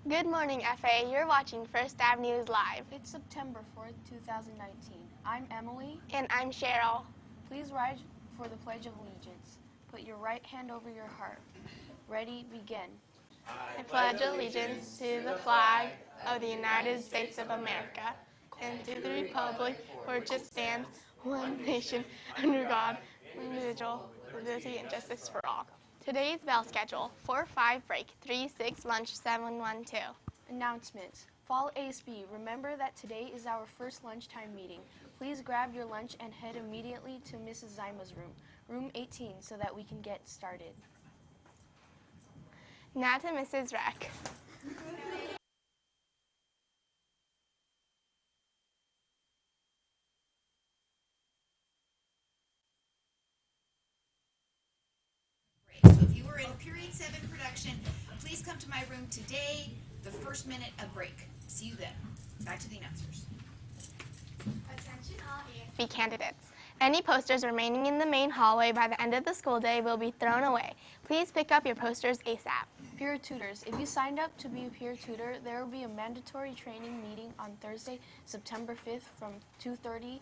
Good morning, FA. You're watching FirstAveNews Live. It's September 4th, 2019. I'm Emily. And I'm Cheryl. Please rise for the Pledge of Allegiance. Put your right hand over your heart. Ready, begin. I pledge allegiance to the flag of the United States of America and to the republic for which it stands, one nation, under God, individual, with liberty and justice for all. Today's bell schedule: 4-5 break, 3-6 lunch, 7-1-2. Announcements. Fall ASB, remember that today is our first lunchtime meeting. Please grab your lunch and head immediately to Mrs. Zyma's room, room 18, so that we can get started. Now to Mrs. Reck. So if you were in period 7 production, please come to my room today, the first minute of break. See you then. Back to the announcers. Attention all ASB candidates. Any posters remaining in the main hallway by the end of the school day will be thrown away. Please pick up your posters ASAP. Peer tutors. If you signed up to be a peer tutor, there will be a mandatory training meeting on Thursday, September 5th from 2:30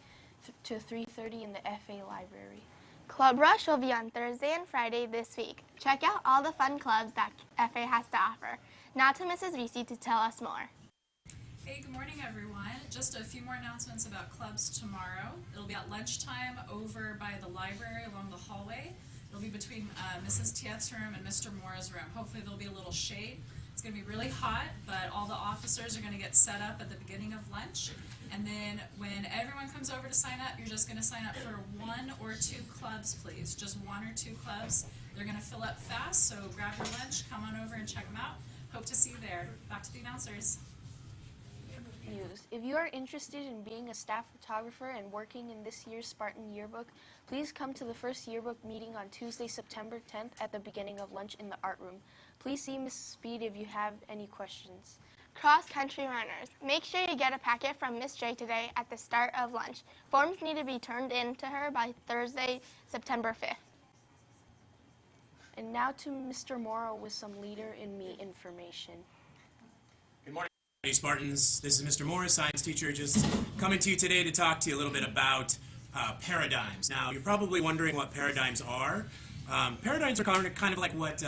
to 3:30 in the FA library. Club Rush will be on Thursday and Friday this week. Check out all the fun clubs that FA has to offer. Now to Mrs. Reese to tell us more. Hey, good morning everyone. Just a few more announcements about clubs tomorrow. It'll be at lunchtime over by the library along the hallway. It'll be between Mrs. Tiet's room and Mr. Mora's room. Hopefully there'll be a little shade. It's going to be really hot, but all the officers are going to get set up at the beginning of lunch. And then when everyone comes over to sign up, you're just going to sign up for 1 or 2 clubs, please. Just 1 or 2 clubs. They're going to fill up fast, so grab your lunch, come on over and check them out. Hope to see you there. Back to the announcers. News. If you are interested in being a staff photographer and working in this year's Spartan yearbook, please come to the first yearbook meeting on Tuesday, September 10th at the beginning of lunch in the art room. Please see Mrs. Speed if you have any questions. Cross-country runners. Make sure you get a packet from Miss J today at the start of lunch. Forms need to be turned in to her by Thursday, September 5th. And now to Mr. Mora with some Leader in Me information. Good morning, Spartans. This is Mr. Morris, science teacher, just coming to you today to talk to you a little bit about paradigms. Now, you're probably wondering what paradigms are. Paradigms are kind of like what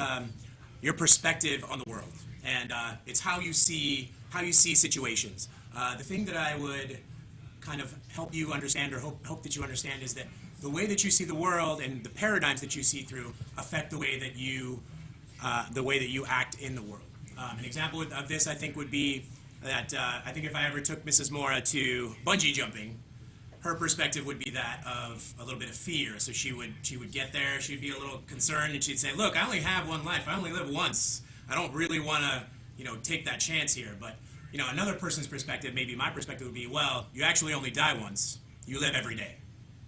your perspective on the world, and it's how you see situations. The thing that I would kind of help you understand, or hope that you understand, is that the way that you see the world and the paradigms that you see through affect the way that you act in the world. An example of this, I think, would be that I think if I ever took Mrs. Mora to bungee jumping, her perspective would be that of a little bit of fear. So she would get there, she'd be a little concerned, and she'd say, "Look, I only have one life. I only live once. I don't really want to, take that chance here." But another person's perspective, maybe my perspective, would be, "Well, you actually only die once. You live every day."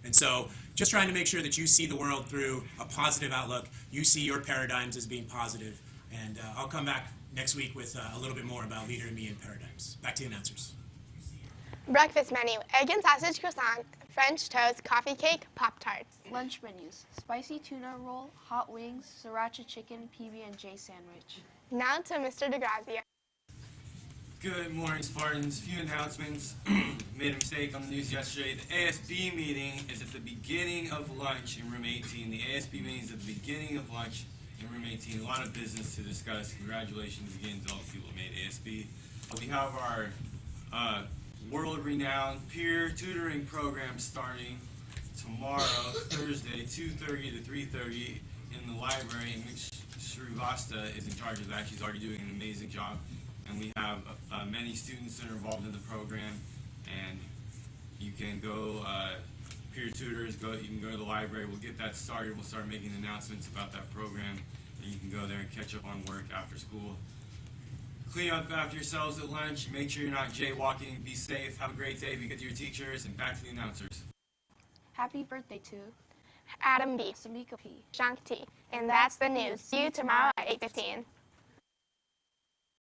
And so just trying to make sure that you see the world through a positive outlook. You see your paradigms as being positive. And I'll come back next week with a little bit more about Leader in Me and paradigms. Back to the announcers. Breakfast menu: egg and sausage croissant, French toast, coffee cake, Pop-Tarts. Lunch menus: spicy tuna roll, hot wings, sriracha chicken, PB&J sandwich. Now to Mr. DeGrazia. Good morning, Spartans. Few announcements. Made a mistake on the news yesterday. The ASB meeting is at the beginning of lunch in room 18. The ASB meeting is at the beginning of lunch in room 18. A lot of business to discuss. Congratulations again to all the people who made ASB. We have our world-renowned peer tutoring program starting tomorrow, Thursday, 2:30 to 3:30 in the library, in which Srivasta is in charge of that. She's already doing an amazing job. And we have many students that are involved in the program, and you can go, peer tutors, you can go to the library. We'll get that started. We'll start making announcements about that program, and you can go there and catch up on work after school. Clean up after yourselves at lunch. Make sure you're not jaywalking. Be safe. Have a great day. Be good to your teachers. And back to the announcers. Happy birthday to Adam B. Samika P. Shank T. And that's the news. See you tomorrow at 8:15.